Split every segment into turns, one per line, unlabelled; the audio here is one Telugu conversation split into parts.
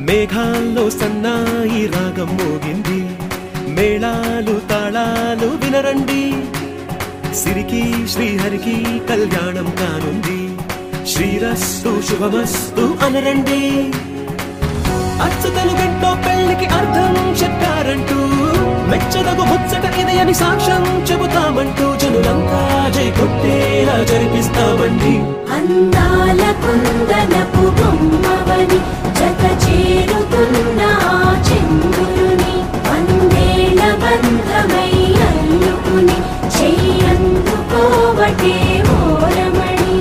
మేఘాల్లో సన్నాయి రాగం మోగింది మేళాలు తాళాలు వినరండి సిరికి శ్రీహరికి కళ్యాణం కానుంది శ్రీరస్తు శుభమస్తు అనరండి అచ్చతలు గంటో పెళ్లికి అర్థం చెప్పారంటూ మెచ్చదగు ముచ్చట ఇది అని సాక్ష్యం చెబుతామంటూ జనులంతా జై కొట్టేలా జరిపిస్తామండి
అందాల కుందనపు బొమ్మవని జత చేరుతున్న చంద్రుని వందేళ్ల బంధమై అల్లుకుని చెయ్యందుకోవటే ఓరమణి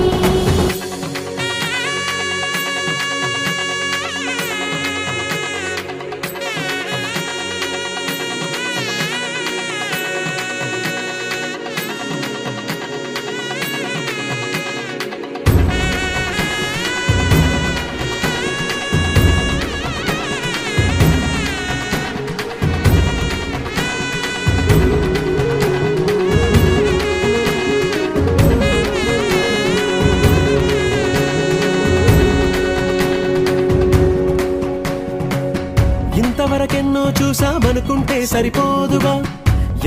ఇంతవరకెన్నో చూసామనుకుంటే సరిపోదుగా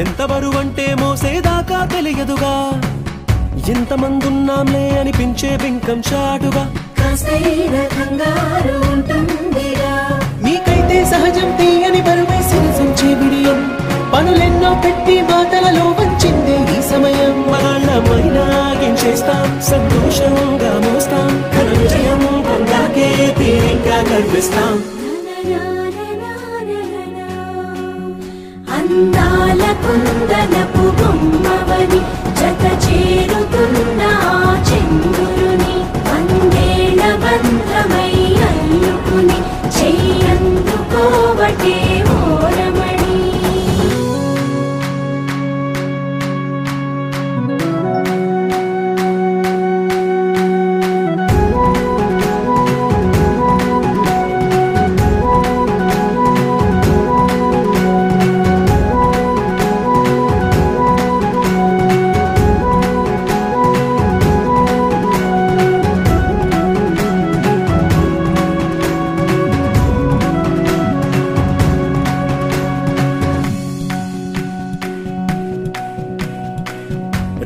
ఎంత బరువంటే మోసేదాకా తెలియదుగా ఇంతమందున్నాంలే అనిపించే బింకం చాటుగా
మీకైతే సహజం తీయని బరువై సిరసించే బిడియం పనులెన్నో పెట్టి మాటలలో వంచిందే ఈ సమయం
మనాళ్ళమైనా చేస్తాం సంతోషంగా మోస్తాం ఘన విజయం పొందాకే తీరిగ్గా కనిపిస్తాం
అందాల కుందనపు బొమ్మవని జత చేరుతున్న చంద్రుని వందేళ్ల బంధమై అల్లుకుని చెయ్యందుకోవటే ఓరమణి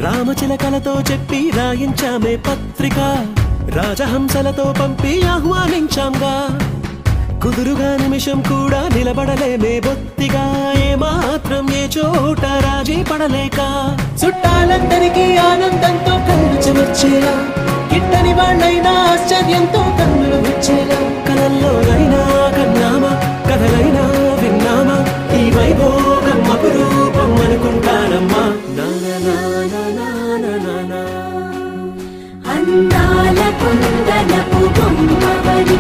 రామచిలకలతో చెప్పి రాయించామే పత్రిక రాజహంసలతో పంపి ఆహ్వానించాంగా కుదురుగా నిమిషం కూడా నిలబడలేమే బొత్తిగా ఏ మాత్రం ఏ చోట రాజీ పడలేక
చుట్టాలందరికీ ఆనందంతో కళ్ళు చెమర్చేలా గిట్టని వాళ్ళైనా ఆశ్చర్యంతో కన్నులు వచ్చేలా
కలల్లోనైనా కన్నామా కథలైనా విన్నామా ఈ వైభోగం అపురూపం అనుకుంటానమ్మా
అందాల కుందనపు బొమ్మవని